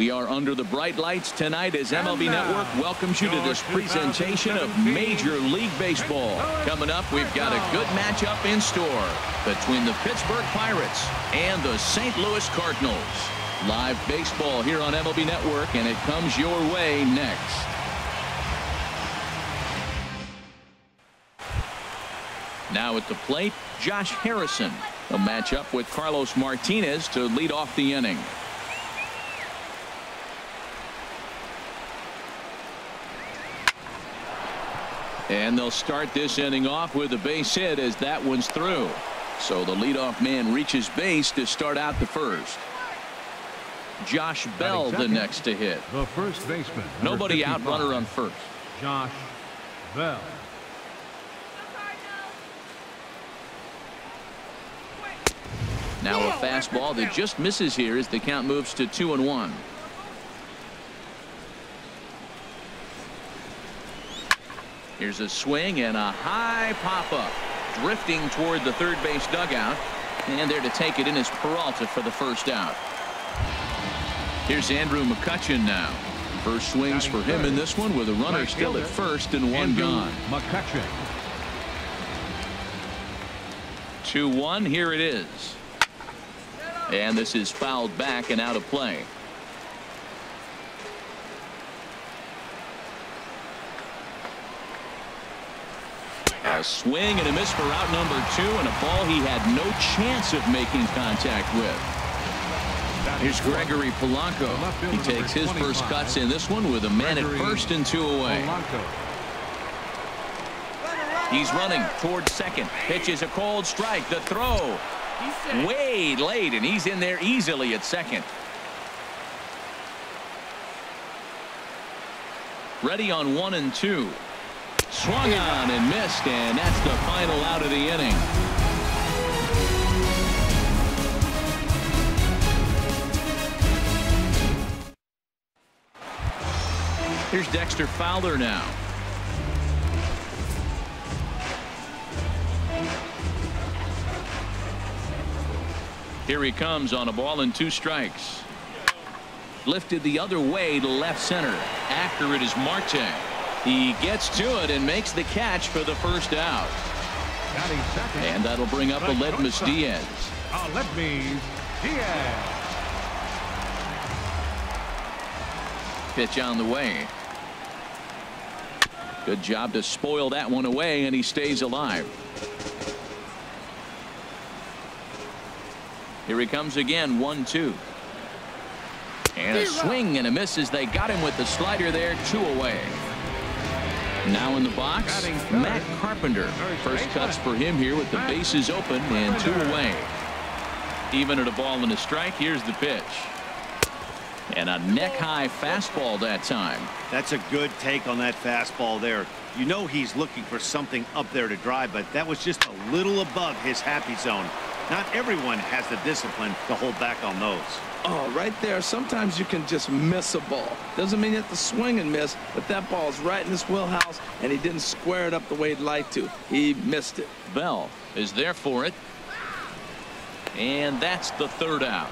We are under the bright lights tonight as MLB Network welcomes you to this presentation of Major League Baseball. Coming up, we've got a good matchup in store between the Pittsburgh Pirates and the St. Louis Cardinals. Live baseball here on MLB Network, and it comes your way next. Now at the plate, Josh Harrison. A matchup with Carlos Martinez to lead off the inning. And they'll start this inning off with a base hit as that one's through. So the leadoff man reaches base to start out the first. Josh Bell the next to hit. The first baseman. Nobody out, runner on first. Josh Bell. Now a fastball that just misses here as the count moves to 2-1. Here's a swing and a high pop-up. Drifting toward the third base dugout. And there to take it in is Peralta for the first out. Here's Andrew McCutchen now. First swings for him in this one with a runner still at first and one gone. McCutchen. 2-1. Here it is. And this is fouled back and out of play. A swing and a miss for out number 2, and a ball he had no chance of making contact with. Here's Gregory Polanco. He takes his first cuts in this one with a man at first and 2 away. He's running towards second. Pitches a cold strike. The throw way late, and he's in there easily at second. Ready on 1 and 2. Swung on and missed, and that's the final out of the inning. Here's Dexter Fowler now. Here he comes on a ball and 2 strikes. Lifted the other way to left center. After it is Marte. He gets to it and makes the catch for the first out. And that'll bring up Aledmys Diaz. Aledmys Diaz. Pitch on the way. Good job to spoil that one away, and he stays alive. Here he comes again, 1-2. And a swing and a miss as they got him with the slider there, 2 away. Now in the box, Matt Carpenter. First cuts for him here with the bases open and 2 away. Even at a ball and a strike, here's the pitch. And a neck-high fastball that time. That's a good take on that fastball there. You know he's looking for something up there to drive, but that was just a little above his happy zone. Not everyone has the discipline to hold back on those. Oh, right there. Sometimes you can just miss a ball. Doesn't mean you have to swing and miss, but that ball's right in his wheelhouse, and he didn't square it up the way he'd like to. He missed it. Bell is there for it. And that's the third out.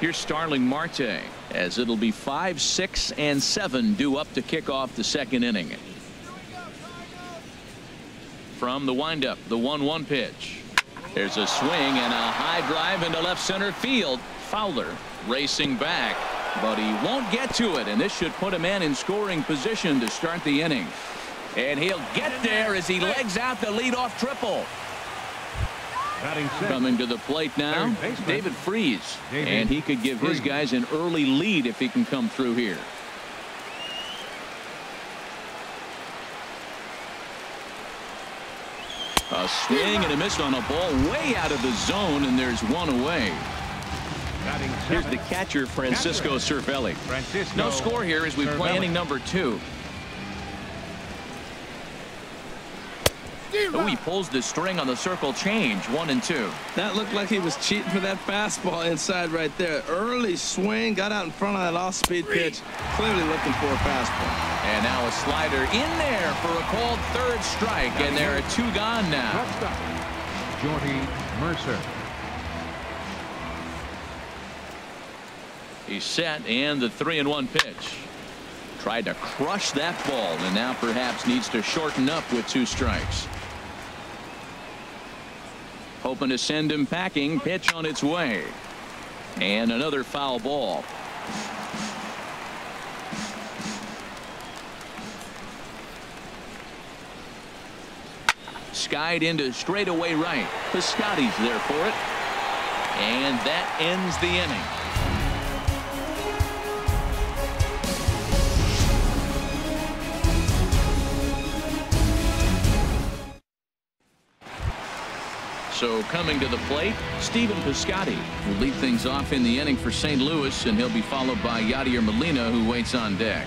Here's Starling Marte, as it'll be 5, 6, and 7 due up to kick off the second inning. From the windup, the 1-1 pitch. There's a swing and a high drive into left center field. Fowler racing back, but he won't get to it, and this should put a man in scoring position to start the inning. And he'll get there as he legs out the leadoff triple. Coming to the plate now, David Freese. And he could give his guys an early lead if he can come through here. A swing and a miss on a ball way out of the zone, and there's 1 away. Here's the catcher, Francisco Cervelli. No score here as we play inning number 2. Oh, he pulls the string on the circle change. 1-2. That looked like he was cheating for that fastball inside right there. Early swing, got out in front of that off-speed pitch. Clearly looking for a fastball. And now a slider in there for a called third strike. And there are 2 gone now. Jordy Mercer. He's set, and the 3-1 pitch. Tried to crush that ball, and now perhaps needs to shorten up with 2 strikes. Hoping to send him packing. Pitch on its way. And another foul ball. Skied into straightaway right. Piscotty's there for it. And that ends the inning. So coming to the plate, Stephen Piscotty will lead things off in the inning for St. Louis, and he'll be followed by Yadier Molina, who waits on deck.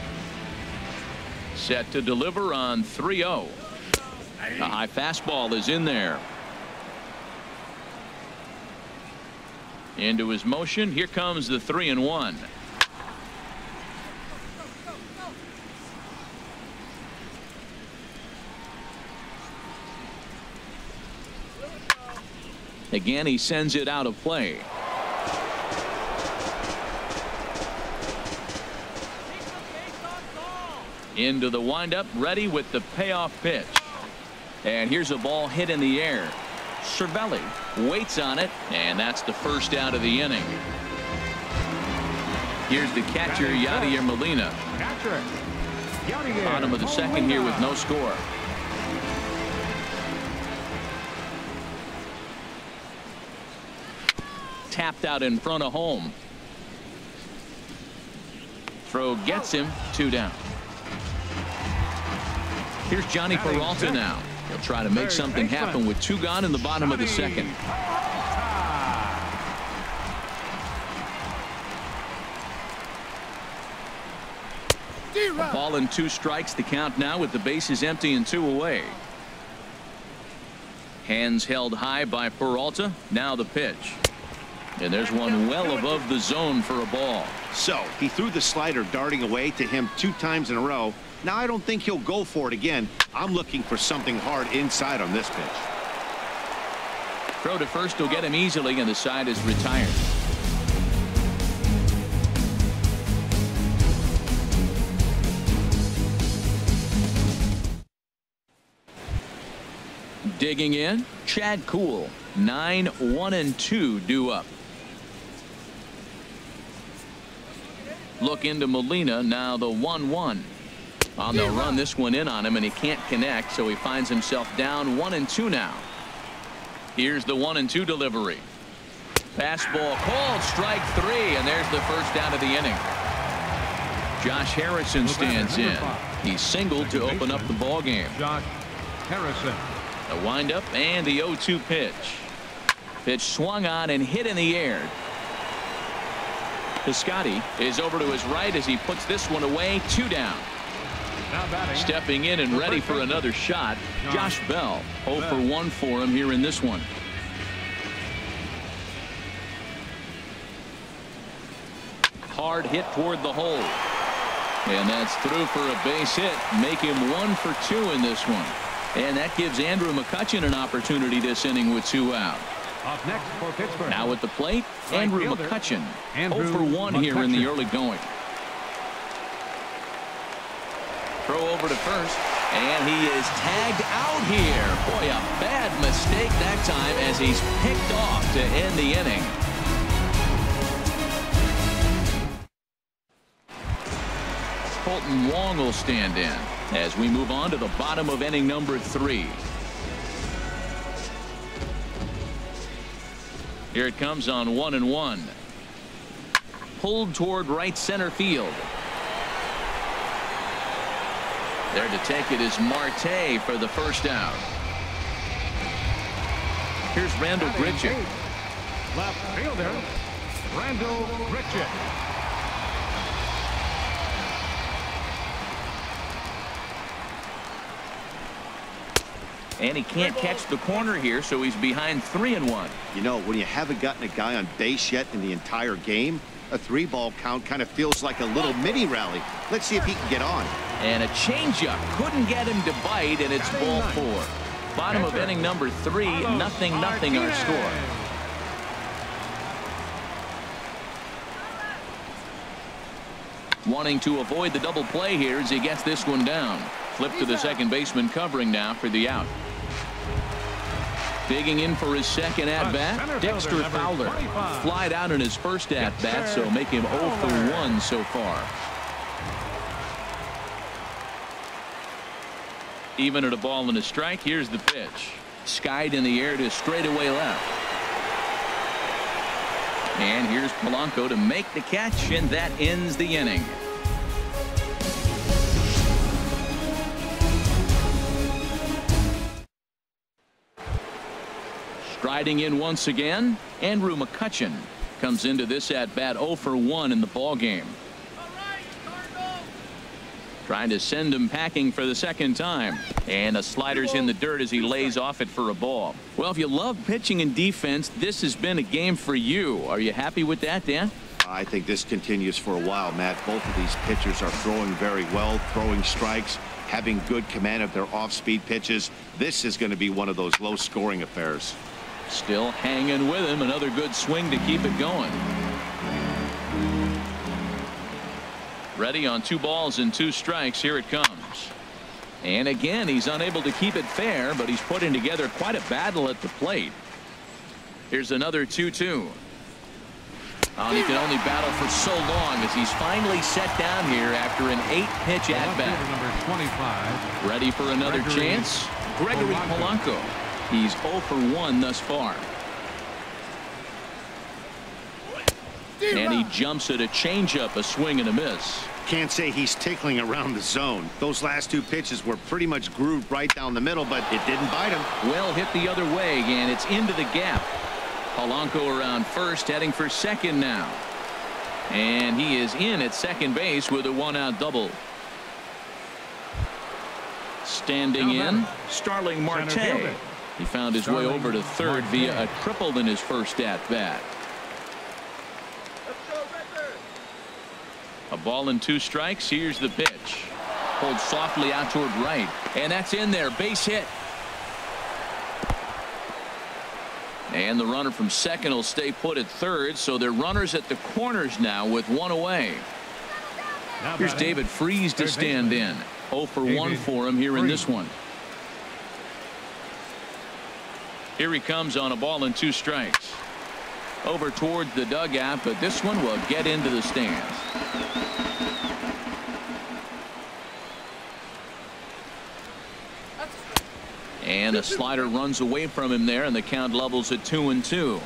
Set to deliver on 3-0. A high fastball is in there. Into his motion. Here comes the 3-1. Again, he sends it out of play. Into the windup, ready with the payoff pitch. And here's a ball hit in the air. Cervelli waits on it, and that's the first out of the inning. Here's the catcher, Yadier Molina. Bottom of the second here with no score. Tapped out in front of home. Throw gets him. 2 down. Here's Johnny Peralta now. He'll try to make something happen with 2 gone in the bottom of the second. A ball and 2 strikes. The count now with the bases empty and 2 away. Hands held high by Peralta. Now the pitch. And there's one well above the zone for a ball. So he threw the slider darting away to him 2 times in a row. Now I don't think he'll go for it again. I'm looking for something hard inside on this pitch. Throw to first will get him easily, and the side is retired. Digging in, Chad Kuhl. 9-1-2 due up. Look into Molina. Now the 1-1. They'll run this one in on him, and he can't connect, so he finds himself down 1-2 now. Here's the 1-2 delivery. Fastball called, strike 3, and there's the first out of the inning. Josh Harrison stands in. He's singled to open up the ball game. Josh Harrison. A windup and the 0-2 pitch. Pitch swung on and hit in the air. Piscotty is over to his right as he puts this one away. 2 down. Stepping in and ready for another shot, Josh Bell. 0 for 1 for him here in this one. Hard hit toward the hole. And that's through for a base hit. Make him 1 for 2 in this one. And that gives Andrew McCutchen an opportunity this inning with 2 out. Up next for Pittsburgh. Now at the plate, Andrew McCutchen. 0 for 1 here in the early going. Throw over to first, and he is tagged out here. Boy, a bad mistake that time as he's picked off to end the inning. Colton Wong will stand in as we move on to the bottom of inning number 3. Here it comes on 1-1. Pulled toward right center field. There to take it is Marte for the first out. Here's Randall Grichuk. Left fielder, Randall Grichuk. And he can't catch the corner here, so he's behind 3-1. You know, when you haven't gotten a guy on base yet in the entire game, a 3-ball count kind of feels like a little mini rally. Let's see if he can get on. And a changeup couldn't get him to bite, and it's ball 4. Bottom of inning number 3, 0-0 our score. Wanting to avoid the double play here as he gets this one down. Flip to the second baseman covering now for the out. Digging in for his second at-bat, Dexter Fowler. Flied out in his first at-bat, so make him 0 for 1 so far. Even at a ball and a strike, here's the pitch. Skied in the air to straightaway left. And here's Polanco to make the catch, and that ends the inning. Striding in once again, Andrew McCutchen comes into this at-bat 0 for 1 in the ball game. Trying to send him packing for the second time. And a slider's in the dirt as he lays off it for a ball. Well, if you love pitching and defense, this has been a game for you. Are you happy with that, Dan? I think this continues for a while, Matt. Both of these pitchers are throwing very well, throwing strikes, having good command of their off-speed pitches. This is going to be one of those low-scoring affairs. Still hanging with him. Another good swing to keep it going. Ready on 2 balls and 2 strikes. Here it comes. And again, he's unable to keep it fair, but he's putting together quite a battle at the plate. Here's another 2-2. Oh, he can only battle for so long as he's finally set down here after an 8-pitch at-bat. Ready for another chance? Gregory Polanco. He's 0 for 1 thus far. And he jumps at a changeup, a swing and a miss. Can't say he's tickling around the zone. Those last 2 pitches were pretty much grooved right down the middle, but it didn't bite him. Well hit the other way, and it's into the gap. Polanco around first, heading for second now. And he is in at second base with a 1-out double. Standing in, Starling Marte. He found his way over to third via a triple in his first at-bat. A ball and 2 strikes. Here's the pitch. Pulled softly out toward right. And that's in there. Base hit. And the runner from second will stay put at third. So they're runners at the corners now with 1 away. Here's David Freese to stand in. 0 for 1 for him here in this one. Here he comes on a ball and 2 strikes. Over towards the dugout, but this one will get into the stands. And a slider runs away from him there, and the count levels at 2-2.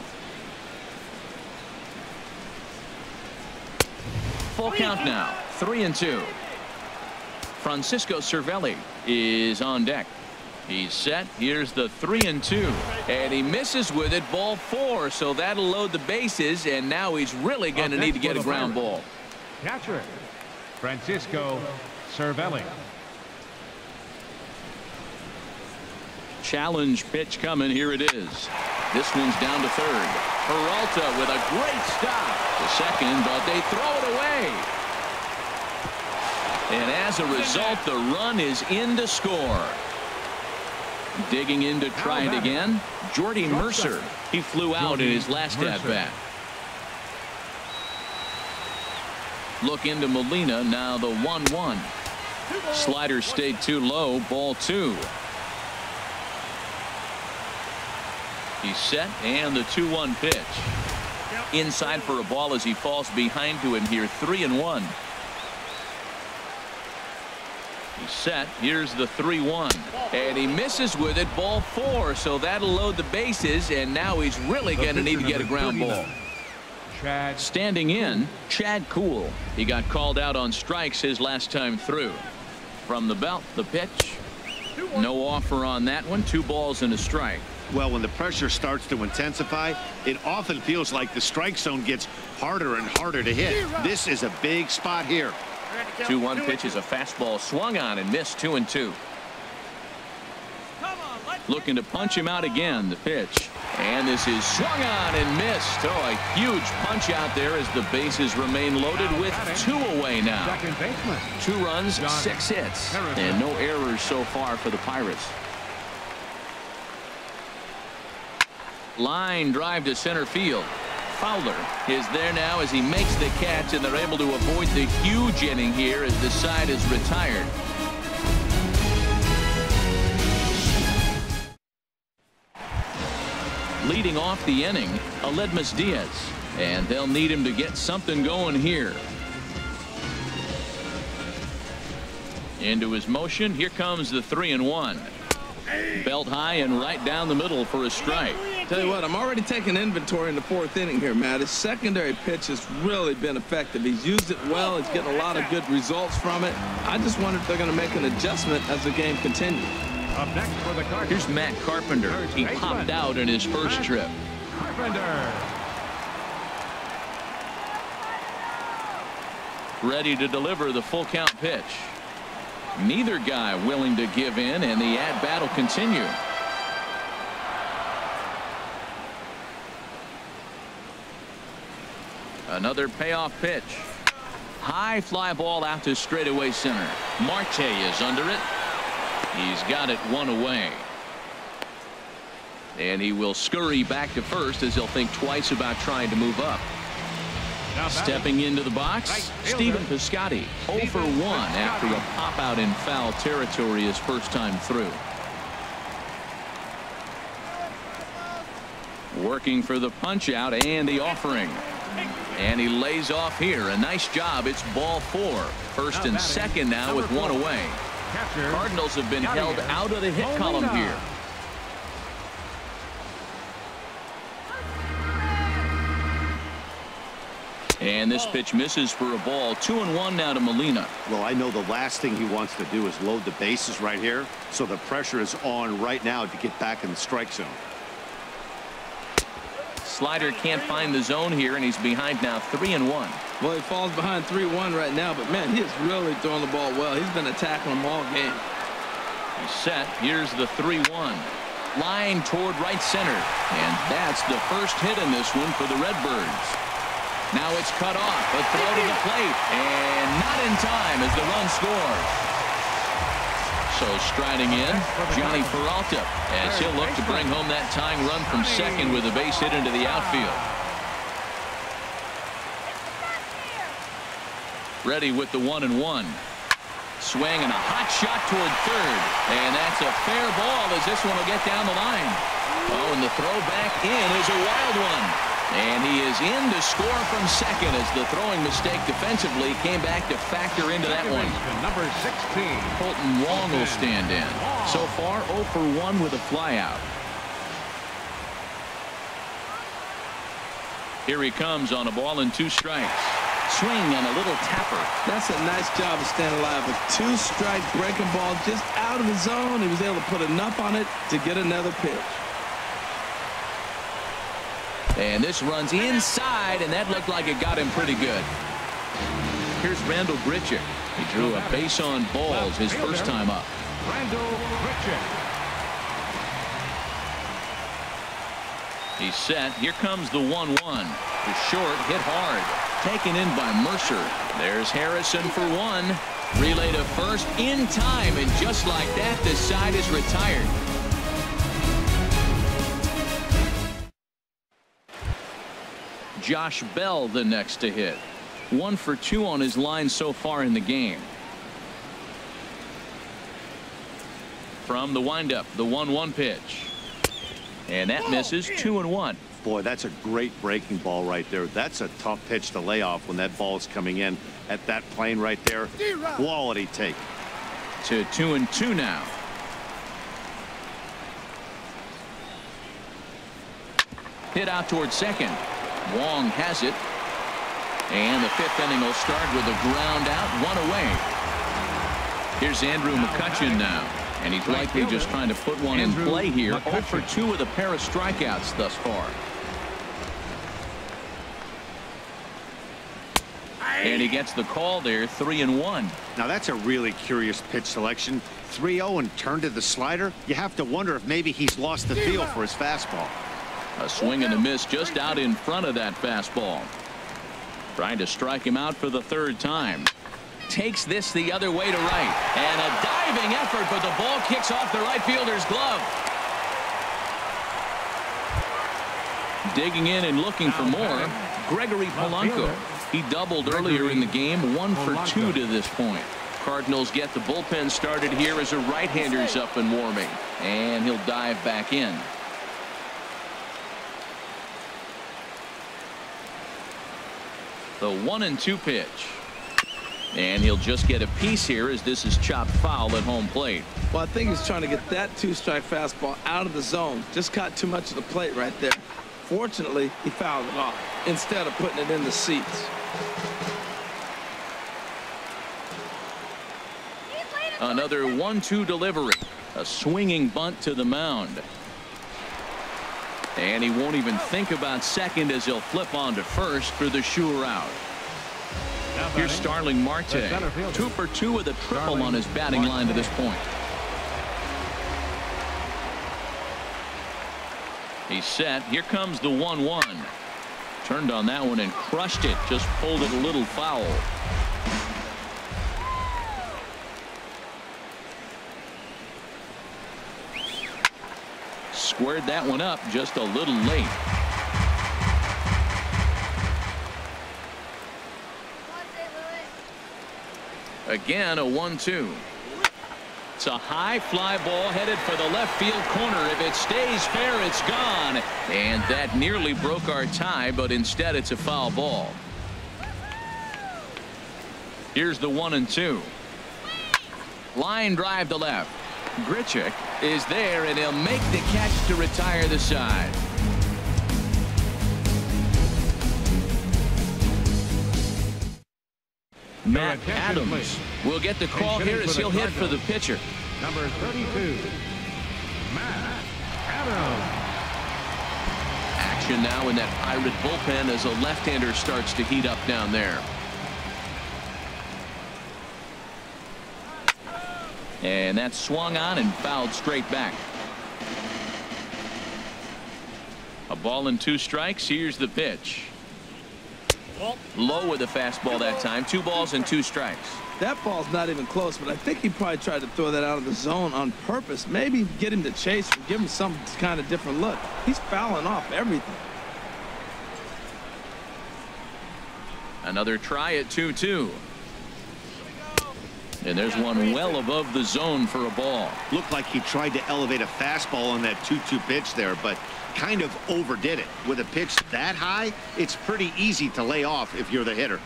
Full count now, 3-2. Francisco Cervelli is on deck. He's set. Here's the 3-2, and he misses with it. Ball 4, so that'll load the bases, and now he's really going to need to get a ground ball. Catcher, Francisco Cervelli. Challenge pitch coming. Here it is. This one's down to third. Peralta with a great stop to second, but they throw it away. And as a result, the run is in to score. Digging in to try it again, Jordy Mercer. He flew out in his last at-bat. Look into Molina, now the 1-1. Slider stayed too low, ball 2. He's set, and the 2-1 pitch. Inside for a ball as he falls behind to him here, 3-1. He's set. Here's the 3-1, and he misses with it. Ball 4, so that'll load the bases, and now he's really going to need to get a ground ball. Standing in, Chad Kuhl. He got called out on strikes his last time through. From the belt, the pitch. No offer on that one. 2 balls and a strike. Well, when the pressure starts to intensify, it often feels like the strike zone gets harder and harder to hit. This is a big spot here. 2-1 pitch is a fastball swung on and missed, 2-2. Looking to punch him out again. The pitch. And this is swung on and missed. Oh, a huge punch out there as the bases remain loaded with 2 away now. 2 runs, 6 hits, and no errors so far for the Pirates. Line drive to center field. Fowler is there now as he makes the catch, and they're able to avoid the huge inning here as the side is retired. Leading off the inning, Aledmus Diaz, and they'll need him to get something going here. Into his motion, here comes the 3-1. Belt high and right down the middle for a strike. Tell you what, I'm already taking inventory in the 4th inning here, Matt. His secondary pitch has really been effective. He's used it well. He's getting a lot of good results from it. I just wonder if they're going to make an adjustment as the game continues. Up next for the Cardinals. Here's Matt Carpenter. He popped out in his first trip. Carpenter. Ready to deliver the full count pitch. Neither guy willing to give in, and the at-bat will continue. Another payoff pitch. High fly ball out to straightaway center. Marte is under it. He's got it 1 away. And he will scurry back to first as he'll think twice about trying to move up. Stepping into the box, Stephen Piscotty, 0 for 1 after a pop out in foul territory his first time through. Working for the punch out and the offering. And he lays off here. A nice job. It's ball 4. First and second now with 1 away. Cardinals have been held out of the hit column here. And this pitch misses for a ball. 2-1 now to Molina. Well, I know the last thing he wants to do is load the bases right here, so the pressure is on right now to get back in the strike zone. Slider can't find the zone here, and he's behind now 3-1. Well, he falls behind 3-1 right now, but man, he is really throwing the ball well. He's been attacking them all game. He's set. Here's the 3-1. Line toward right center, and that's the first hit in this one for the Redbirds. Now it's cut off. A throw to the plate, and not in time as the run scores. So striding in, Johnny Peralta, as he'll look to bring home that tying run from second with a base hit into the outfield. Ready with the 1-1. Swing and a hot shot toward third, and that's a fair ball as this one will get down the line. Oh, and the throw back in is a wild one. And he is in to score from second as the throwing mistake defensively came back to factor into that one. Number 16. Colton Wong will stand in. So far 0 for 1 with a flyout. Here he comes on a ball and 2 strikes. Swing and a little tapper. That's a nice job of staying alive. A 2-strike breaking ball just out of the zone. He was able to put enough on it to get another pitch. And this runs inside, and that looked like it got him pretty good. Here's Randall Grichuk. He drew a base on balls his first time up. Randall Grichuk. He's set. Here comes the 1-1. The short hit hard. Taken in by Mercer. There's Harrison for 1. Relay to first in time, and just like that, the side is retired. Josh Bell the next to hit. 1 for 2 on his line so far in the game. From the windup, the 1-1 pitch. And that misses. 2-1. Boy, that's a great breaking ball right there. That's a tough pitch to lay off when that ball is coming in at that plane right there. Quality take. To 2-2 now. Hit out towards second. Wong has it. And the 5th inning will start with a ground out, 1 away. Here's Andrew McCutchen now. And he's likely just trying to put one in play here. 0 for 2 with a pair of strikeouts thus far. And he gets the call there, 3-1. Now that's a really curious pitch selection. 3-0 and turned to the slider. You have to wonder if maybe he's lost the feel for his fastball. A swing and a miss just out in front of that fastball. Trying to strike him out for the third time. Takes this the other way to right. And a diving effort, but the ball kicks off the right fielder's glove. Digging in and looking for more, Gregory Polanco. He doubled earlier in the game, 1 for 2 to this point. Cardinals get the bullpen started here as a right-hander's up and warming. And he'll dive back in. The 1-2 pitch. And he'll just get a piece here as this is chopped foul at home plate. Well, I think he's trying to get that 2-strike fastball out of the zone. Just caught too much of the plate right there. Fortunately, he fouled it off instead of putting it in the seats. Another 1-2 delivery. A swinging bunt to the mound. And he won't even think about second as he'll flip on to first for the sure out. Here's Starling Marte. 2 for 2 with a triple on his batting line to this point. He's set. Here comes the 1-1. Turned on that one and crushed it. Just pulled it a little foul. Squared that one up just a little late. Again, a 1-2. It's a high fly ball headed for the left field corner. If it stays fair, it's gone. And that nearly broke our tie, but instead it's a foul ball. Here's the 1-2. Line drive to left. Grichuk is there, and he'll make the catch to retire the side. Matt Adams will get the call here as he'll hit for the pitcher. Number 32, Matt Adams. Action now in that Pirate bullpen as a left-hander starts to heat up down there. And that's swung on and fouled straight back. A ball and 2 strikes. Here's the pitch. Low with the fastball that time. 2 balls and 2 strikes. That ball's not even close, but I think he probably tried to throw that out of the zone on purpose. Maybe get him to chase or give him some kind of different look. He's fouling off everything. Another try at 2-2. And there's one well above the zone for a ball. Looked like he tried to elevate a fastball on that 2-2 pitch there, but kind of overdid it. With a pitch that high, it's pretty easy to lay off if you're the hitter.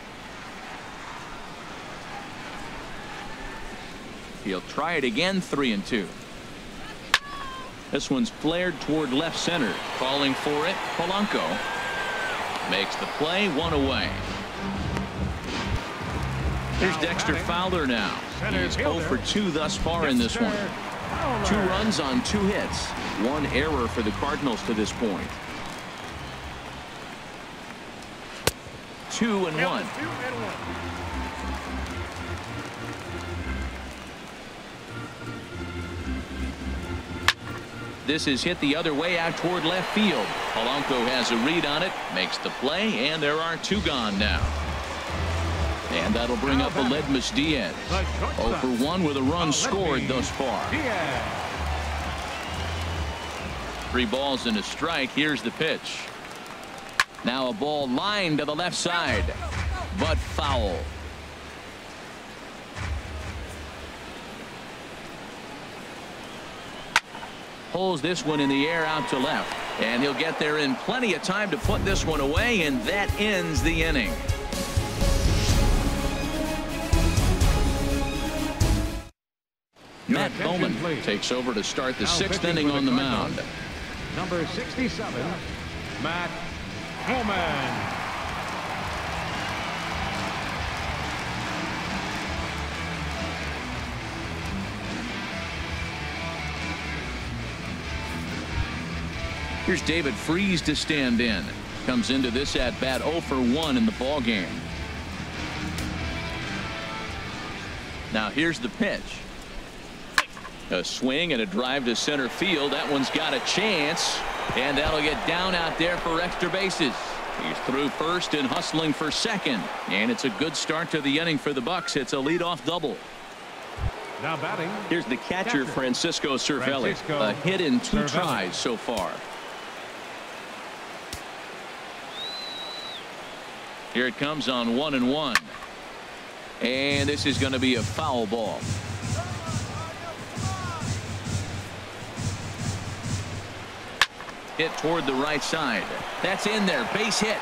He'll try it again, 3-2. This one's flared toward left center. Calling for it, Polanco. Makes the play, 1 away. Here's Dexter Fowler now. He's 0 for 2 thus far in this one. 2 runs on 2 hits. 1 error for the Cardinals to this point. 2-1. This is hit the other way out toward left field. Polanco has a read on it, makes the play, and there are 2 gone now. And that'll bring up Aledmus Diaz. 0 for 1 with a run scored thus far. 3 balls and a strike. Here's the pitch. Now a ball lined to the left side, but foul. Pulls this one in the air out to left, and he'll get there in plenty of time to put this one away, and that ends the inning. Matt Bowman takes over to start the 6th inning on the mound. Number 67, Matt Bowman. Here's David Freese to stand in. Comes into this at bat 0 for 1 in the ball game. Now here's the pitch. A swing and a drive to center field. That one's got a chance, and that'll get down out there for extra bases. He's through first and hustling for second, and it's a good start to the inning for the Bucks. It's a leadoff double. Now batting. Here's the catcher, Francisco Cervelli. A hit in 2 tries so far. Here it comes on 1-1. And this is going to be a foul ball. Hit toward the right side. That's in there. Base hit.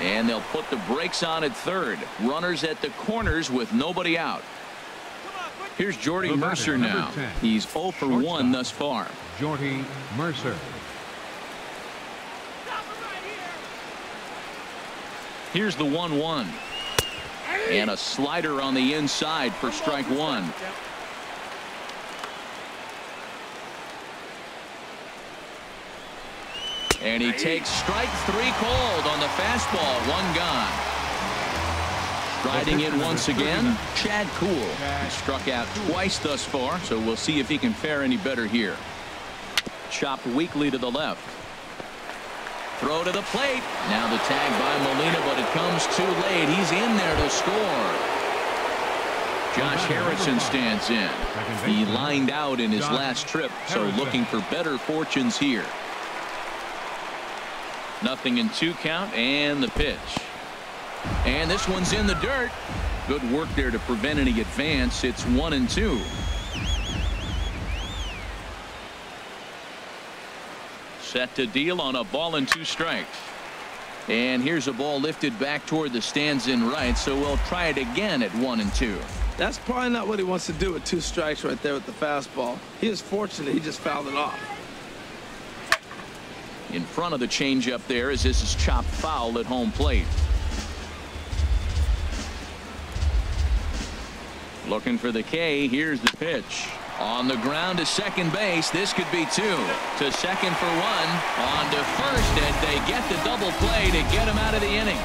And they'll put the brakes on at third. Runners at the corners with nobody out. Here's Jordy Mercer now. He's 0 for 1 thus far. Jordy Mercer. Here's the 1-1. And a slider on the inside for strike 1. And he takes strike 3 called on the fastball. 1 gone. Striding in once again, Chad Kuhl. He struck out twice thus far, so we'll see if he can fare any better here. Chopped weakly to the left. Throw to the plate. Now the tag by Molina, but it comes too late. He's in there to score. Josh Harrison stands in. He lined out in his last trip, so looking for better fortunes here. 0-2 count, and the pitch. And this one's in the dirt. Good work there to prevent any advance. It's 1-2. Set to deal on a ball and 2 strikes. And here's a ball lifted back toward the stands in right, so we'll try it again at 1-2. That's probably not what he wants to do with 2 strikes right there with the fastball. He is fortunate he just fouled it off. In front of the changeup there as this is chopped foul at home plate. Looking for the K. Here's the pitch. On the ground to second base. This could be 2. To second for 1. On to first, and they get the double play to get him out of the inning.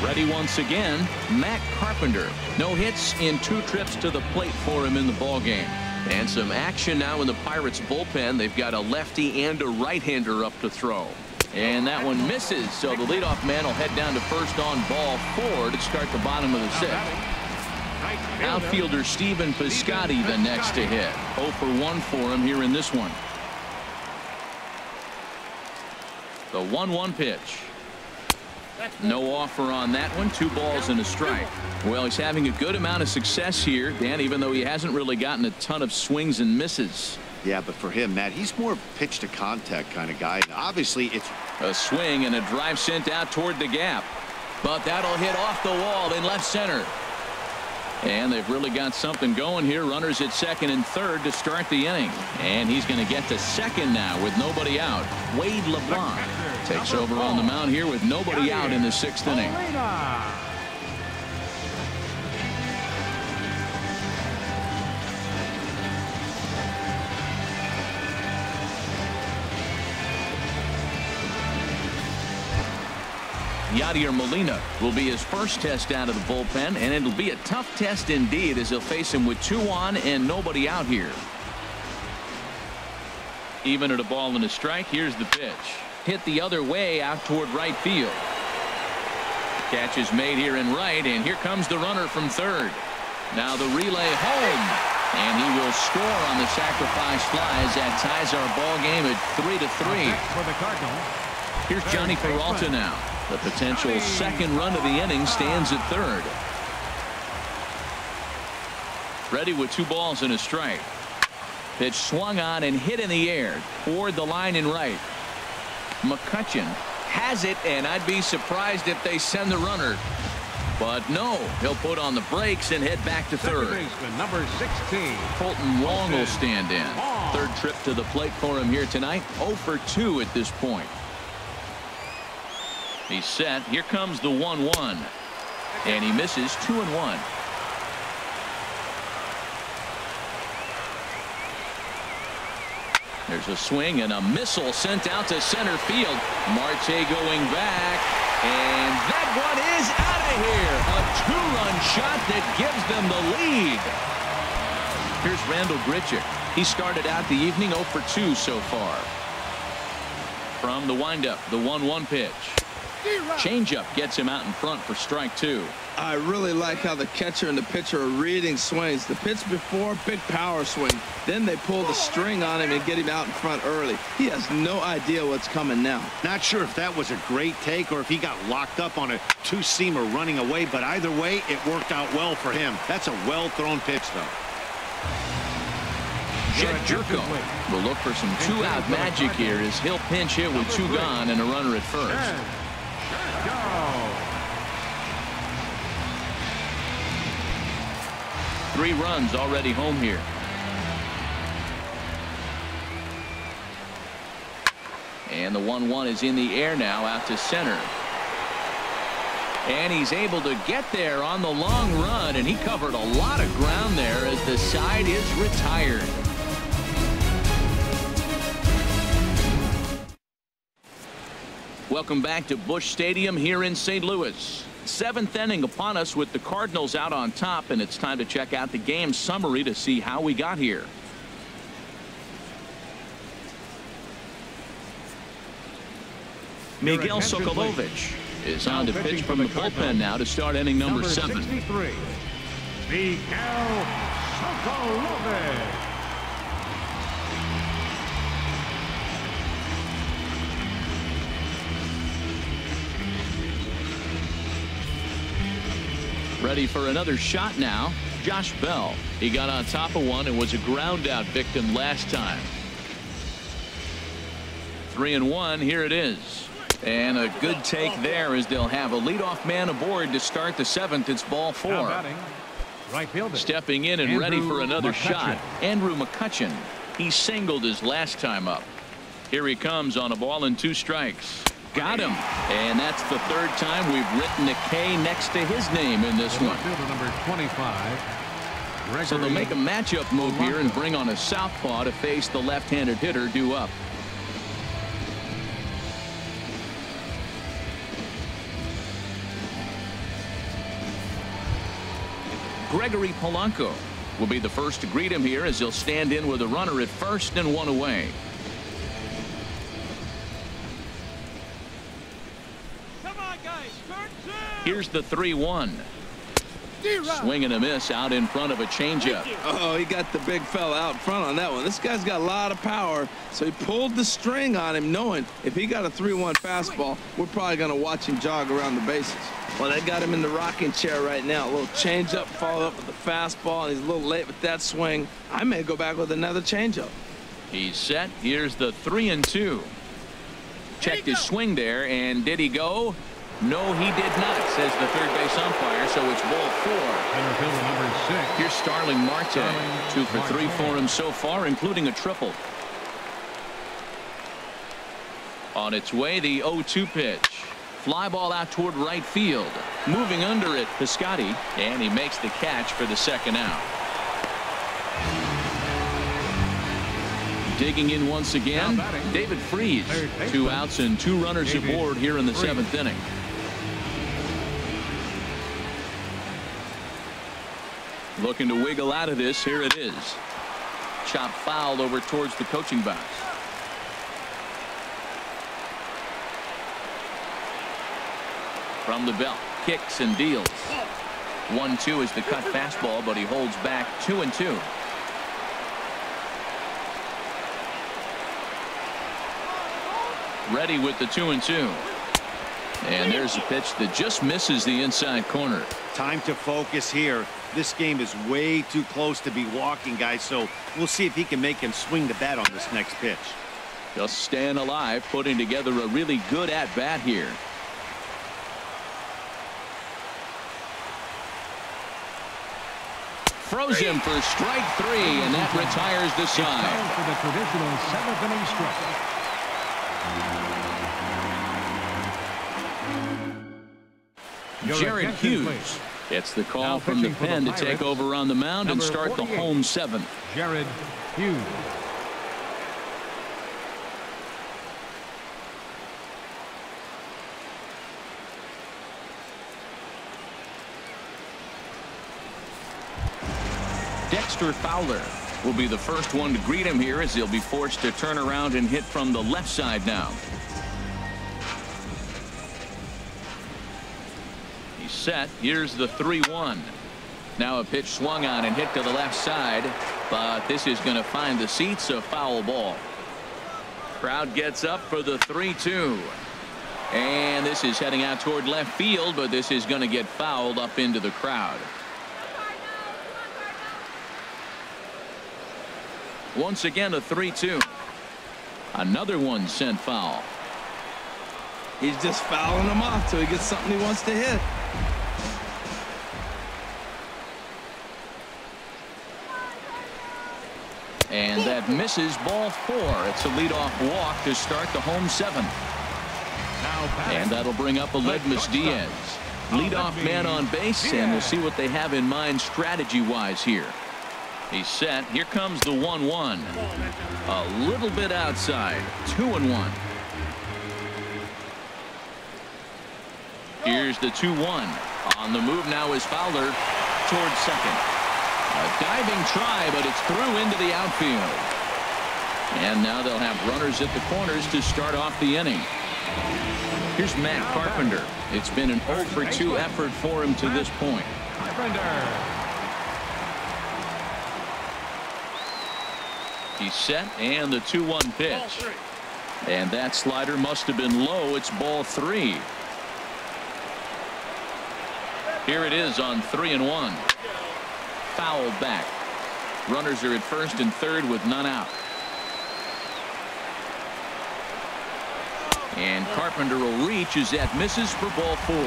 Ready once again, Matt Carpenter. No hits in 2 trips to the plate for him in the ballgame. And some action now in the Pirates bullpen. They've got a lefty and a right-hander up to throw. And that one misses, so the leadoff man will head down to first on ball 4 to start the bottom of the 6th. Outfielder Stephen Piscotty the next to hit. 0 for 1 for him here in this one. The 1-1 pitch. No offer on that one. 2 balls and a strike. Well, he's having a good amount of success here, Dan, even though he hasn't really gotten a ton of swings and misses. Yeah, but for him, Matt, he's more of a pitch to contact kind of guy. And obviously, it's a swing and a drive sent out toward the gap. But that'll hit off the wall in left center. And they've really got something going here. Runners at second and third to start the inning. And he's going to get to second now with nobody out. Wade LeBlanc takes over on the mound here with nobody out in the 6th inning. Yadier Molina will be his first test out of the bullpen, and it'll be a tough test indeed as he'll face him with 2 on and nobody out here. Even at a ball and a strike. Here's the pitch. Hit the other way out toward right field. Catch is made here in right, and here comes the runner from third. Now the relay home, and he will score on the sacrifice fly as that ties our ball game at 3-3. For the Cardinals. Here's Johnny Peralta now. The potential 2nd run of the inning stands at third. Ready with 2 balls and a strike. Pitch swung on and hit in the air toward the line in right. McCutchen has it, and I'd be surprised if they send the runner. But no, he'll put on the brakes and head back to third. Baseman, number 16. Colton Wong will stand in. 3rd trip to the plate for him here tonight. 0 for 2 at this point. He's set. Here comes the 1-1. And he misses. 2-1. There's a swing and a missile sent out to center field. Marte going back, and that one is out of here. A two-run shot that gives them the lead. Here's Randall Grichuk. He started out the evening 0 for 2 so far. From the windup, the 1-1 pitch. Changeup gets him out in front for strike 2. I really like how the catcher and the pitcher are reading swings. The pitch before, big power swing. Then they pull the string on him and get him out in front early. He has no idea what's coming now. Not sure if that was a great take or if he got locked up on a two-seamer running away, but either way, it worked out well for him. That's a well-thrown pitch, though. Jed Jerko will look for some two-out magic here as he'll pinch hit with 2 gone and a runner at first. 3 runs already home here. And the 1-1 is in the air now out to center. And he's able to get there on the long run, and he covered a lot of ground there as the side is retired. Welcome back to Busch Stadium here in St. Louis. 7th inning upon us with the Cardinals out on top, and it's time to check out the game summary to see how we got here. Miguel Sokolovich is on to pitch from the bullpen now to start inning number 7. 63, Miguel Sokolovich. Ready for another shot now. Josh Bell. He got on top of one and was a ground out victim last time. 3-1. Here it is. And a good take there as they'll have a leadoff man aboard to start the 7th. It's ball 4. Right fielder. Stepping in and ready for another shot. Andrew McCutchen. He singled his last time up. Here he comes on a ball and 2 strikes. Got him. And that's the 3rd time we've written a K next to his name in this one. Number 25. So they'll make a matchup move here and bring on a southpaw to face the left-handed hitter due up. Gregory Polanco will be the first to greet him here as he'll stand in with a runner at first and 1 away. Here's the 3-1. Swing and a miss out in front of a changeup. Oh, he got the big fella out front on that one. This guy's got a lot of power, so he pulled the string on him, knowing if he got a 3-1 fastball, we're probably going to watch him jog around the bases. Well, they got him in the rocking chair right now. A little changeup followed up with the fastball, and he's a little late with that swing. I may go back with another changeup. He's set. Here's the 3-2. Checked his swing there, and did he go? No, he did not, says the third base umpire, so it's ball 4. Number 6. Here's Starling Marte. 2 for 3 for him so far, including a triple. On its way, the 0-2 pitch. Fly ball out toward right field. Moving under it, Piscotty, and he makes the catch for the 2nd out. Digging in once again, David Freese. 2 outs and 2 runners aboard here in the 7th inning. Looking to wiggle out of this. Here it is. Chop foul over towards the coaching box. From the belt, kicks and deals. 1-2 is the cut fastball, but he holds back 2-2. Ready with the 2-2. And there's a pitch that just misses the inside corner. Time to focus here. This game is way too close to be walking, guys, so we'll see if he can make him swing the bat on this next pitch. Just staying alive, putting together a really good at-bat here. Froze him for strike 3, and that retires the side. For the traditional 7th inning stretch. Jared Hughes gets the call from the pen to take over on the mound and start the home 7th. Jared Hughes. Dexter Fowler will be the first one to greet him here, as he'll be forced to turn around and hit from the left side now. He's set. Here's the 3-1. Now a pitch swung on and hit to the left side, but this is going to find the seats, a foul ball. Crowd gets up for the 3-2. And this is heading out toward left field, but this is going to get fouled up into the crowd. Once again, a 3-2. Another one sent foul. He's just fouling them off till he gets something he wants to hit. And that misses, ball 4. It's a leadoff walk to start the home 7th. And that'll bring up Aledmus Diaz. Leadoff man on base, and we'll see what they have in mind strategy-wise here. He's set. Here comes the 1-1. A little bit outside. 2-1. Here's the 2-1. On the move now is Fowler towards second. A diving try, but it's through into the outfield. And now they'll have runners at the corners to start off the inning. Here's Matt Carpenter. It's been an 0-for-2 effort for him to this point. He's set, and the 2-1 pitch. And that slider must have been low. It's ball 3. Here it is on 3-1. Foul back. Runners are at first and third with none out. And Carpenter will reach as that misses for ball 4.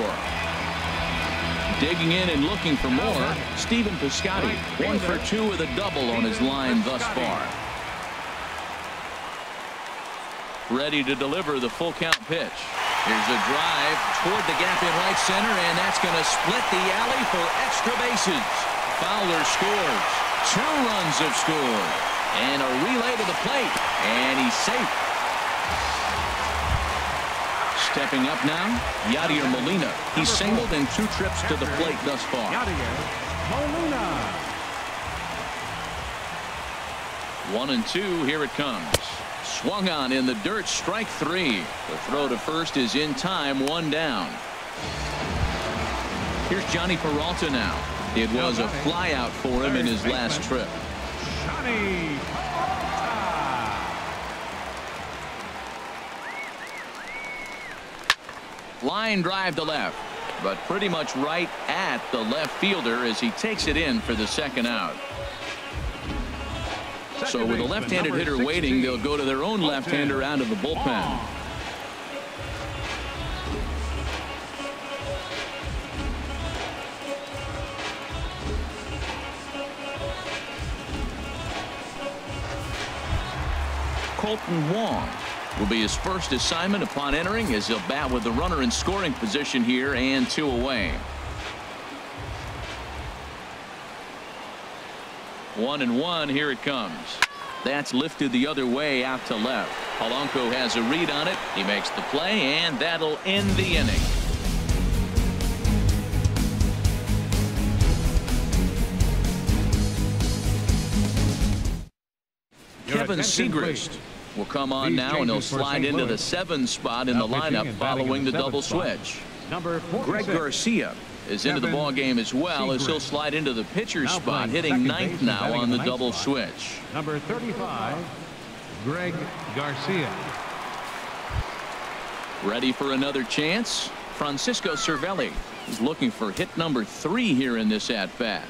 Digging in and looking for more, Stephen Piscotty. 1-for-2 with a double on his line thus far. Ready to deliver the full count pitch. Here's a drive toward the gap in right center, and that's going to split the alley for extra bases. Fowler scores. 2 runs have scored. And a relay to the plate. And he's safe. Stepping up now, Yadier Molina. He's singled in 2 trips to the plate thus far. Yadier Molina. 1-2. Here it comes. Swung on in the dirt, strike 3. The throw to first is in time, 1 down. Here's Johnny Peralta now. It was a fly out for him in his last trip. Johnny Peralta. Line drive to left, but pretty much right at the left fielder as he takes it in for the second out. So with a left-handed hitter waiting, they'll go to their own left-hander out of the bullpen. Colton Wong will be his first assignment upon entering, as he'll bat with the runner in scoring position here and 2 away. 1-1. Here it comes. That's lifted the other way out to left. Polanco has a read on it. He makes the play, and that'll end the inning. Kevin Segrist will come on now, and he'll slide into the 7 spot in the lineup following the double switch. Greg Garcia is into the ball game as well, as he'll slide into the pitcher spot, hitting 9th now on the double switch. Number 35, Greg Garcia. Ready for another chance. Francisco Cervelli is looking for hit number 3 here in this at-bat.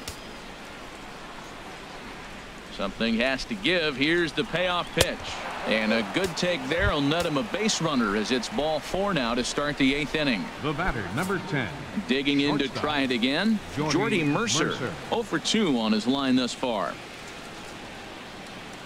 Something has to give. Here's the payoff pitch. And a good take there will net him a base runner, as it's ball 4 now to start the 8th inning. The batter, number 10. Digging in to try it again, Jordy Mercer. 0-for-2 on his line thus far.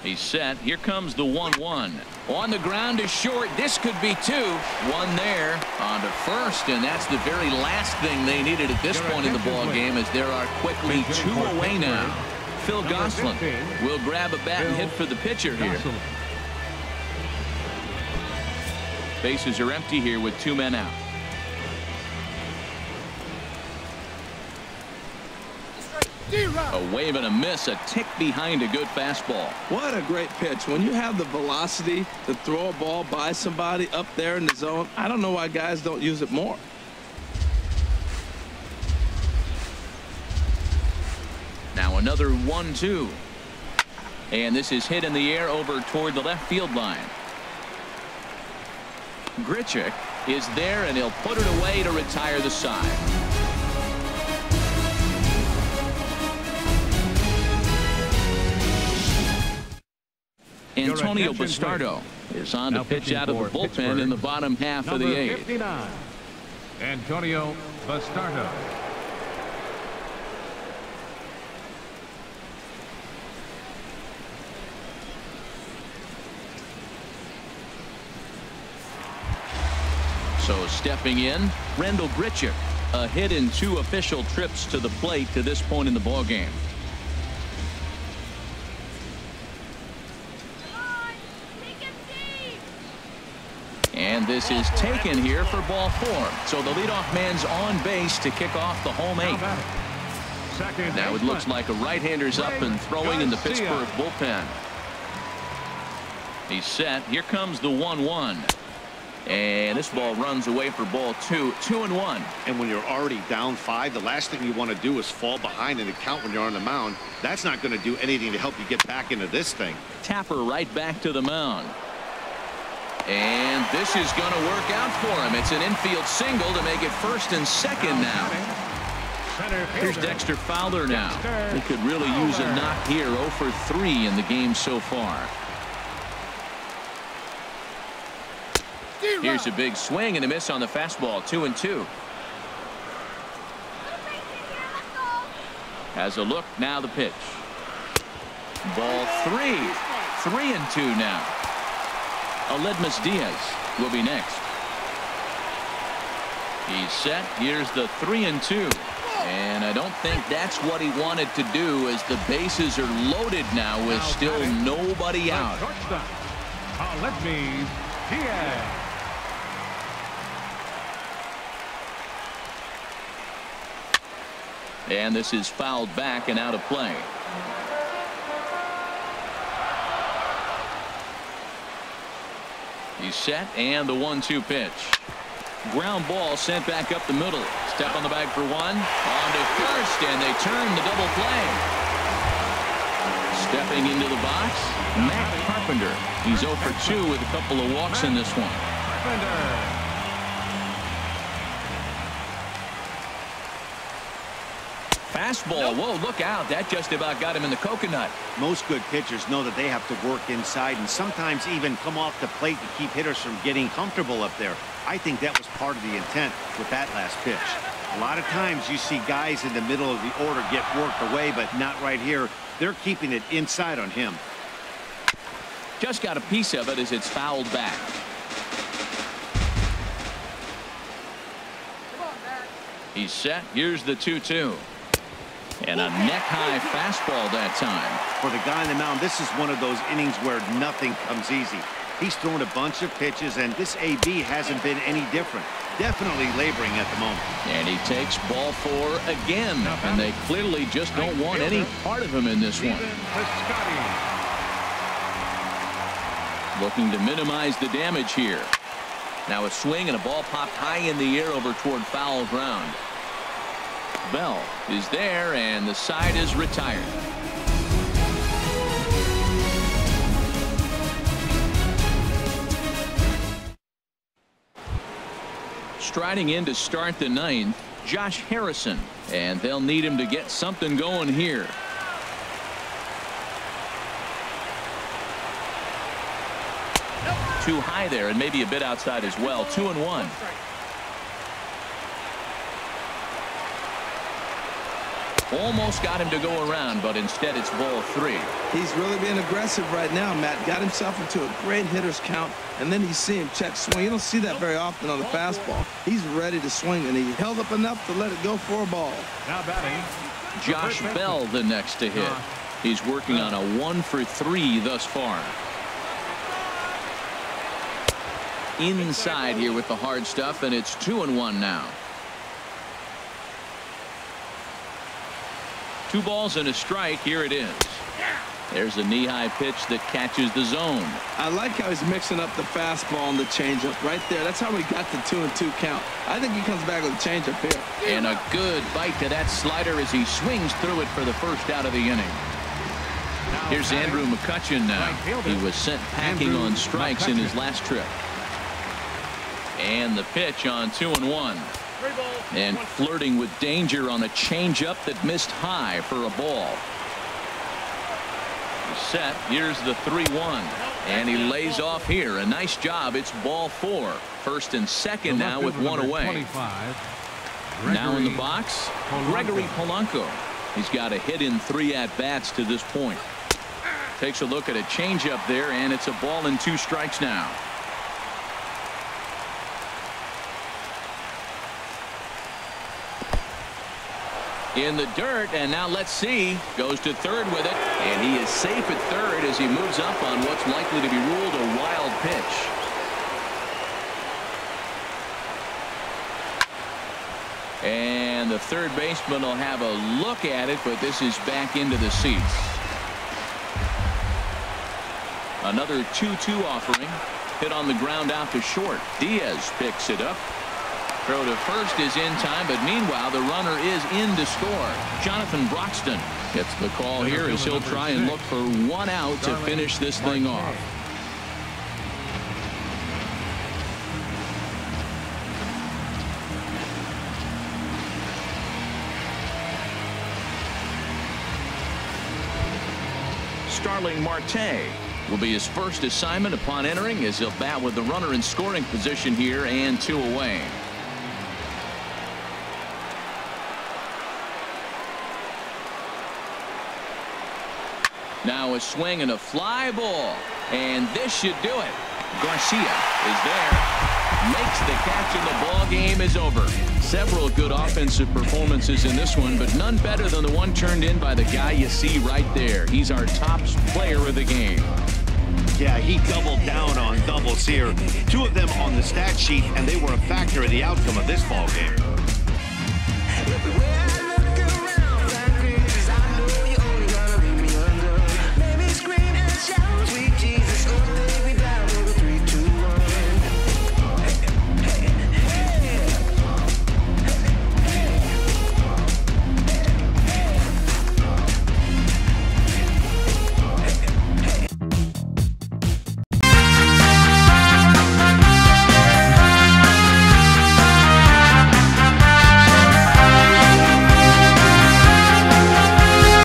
He's set. Here comes the 1-1. On the ground is short. This could be 2. 1 there on to first, and that's the very last thing they needed at this point in the ball game, as there are quickly 2 away now. Phil Gosselin will grab a bat and hit for the pitcher here. Bases are empty here with 2 men out. A wave and a miss, a tick behind a good fastball. What a great pitch. When you have the velocity to throw a ball by somebody up there in the zone, I don't know why guys don't use it more. Now another 1-2. And this is hit in the air over toward the left field line. Grichuk is there, and he'll put it away to retire the side. Antonio Bastardo is on to pitch out of the bullpen in the bottom half of the 8th. 59, Antonio Bastardo. So stepping in, Randall Grichuk, a hit in 2 official trips to the plate to this point in the ballgame. And this is taken here for ball 4. So the leadoff man's on base to kick off the home 8th. Now it looks like a right-hander's up and throwing in the Pittsburgh bullpen. He's set. Here comes the 1-1. And this ball runs away for ball 2. 2-1. And when you're already down 5, the last thing you want to do is fall behind in the count when you're on the mound. That's not going to do anything to help you get back into this thing. Tapper right back to the mound. And this is going to work out for him. It's an infield single to make it 1st and 2nd now. Here's Dexter Fowler now. He could really use a knock here. 0 for 3 in the game so far. Here's a big swing and a miss on the fastball. 2-2. Has a look. Now the pitch. Ball 3. 3-2 now. Aledmus Diaz will be next. He's set. Here's the 3-2. And I don't think that's what he wanted to do, as the bases are loaded now with still nobody out. Aledmus Diaz. And this is fouled back and out of play. He's set, and the 1-2 pitch. Ground ball sent back up the middle. Step on the bag for 1. On to first, and they turn the double play. Stepping into the box, Matt Carpenter. He's 0 for 2 with a couple of walks in this one. Carpenter. Fastball. Whoa, look out. That just about got him in the coconut. Most good pitchers know that they have to work inside and sometimes even come off the plate to keep hitters from getting comfortable up there. I think that was part of the intent with that last pitch. A lot of times you see guys in the middle of the order get worked away, but not right here. They're keeping it inside on him. Just got a piece of it as it's fouled back. He's set. Here's the 2-2. And a neck-high fastball that time. For the guy on the mound, this is one of those innings where nothing comes easy. He's thrown a bunch of pitches, and this AB hasn't been any different. Definitely laboring at the moment. And he takes ball 4 again. And they clearly just don't want any part of him in this one. Looking to minimize the damage here. Now a swing and a ball popped high in the air over toward foul ground. Bell is there, and the side is retired. Striding in to start the 9th, Josh Harrison, and they'll need him to get something going here. Too high there, and maybe a bit outside as well. 2-1. Almost got him to go around, but instead it's ball 3. He's really being aggressive right now, Matt. Got himself into a great hitter's count, and then you see him check swing. You don't see that very often on the fastball. He's ready to swing, and he held up enough to let it go for a ball. Now batting, Josh Bell the next to hit. He's working on a 1 for 3 thus far. Inside here with the hard stuff, and it's 2-1 now. 2 balls and a strike. Here it is. There's a knee-high pitch that catches the zone. I like how he's mixing up the fastball and the changeup right there. That's how we got the 2-2 count. I think he comes back with a changeup here. And a good bite to that slider as he swings through it for the first out of the inning. Here's Andrew McCutchen now. He was sent packing on strikes in his last trip. And the pitch on 2-1. And flirting with danger on a changeup that missed high for a ball. Set. Here's the 3-1. And he lays off here. A nice job. It's ball 4. First and second now with 1 away. Now in the box, Gregory Polanco. He's got a hit in 3 at-bats to this point. Takes a look at a changeup there, and it's a ball and 2 strikes now. In the dirt, and now let's see. Goes to third with it, and he is safe at third as he moves up on what's likely to be ruled a wild pitch. And the third baseman will have a look at it, but this is back into the seats. Another 2-2 offering. Hit on the ground out to short. Diaz picks it up. Throw to first is in time, but meanwhile the runner is in to score. Jonathan Broxton gets the call here as he'll try and look for 1 out to finish this thing off. Starling Marte will be his first assignment upon entering as he'll bat with the runner in scoring position here and 2 away. Now a swing and a fly ball, and this should do it. Garcia is there, makes the catch, and the ball game is over. Several good offensive performances in this one, but none better than the one turned in by the guy you see right there. He's our top player of the game. Yeah, he doubled down on doubles here. 2 of them on the stat sheet, and they were a factor in the outcome of this ball game.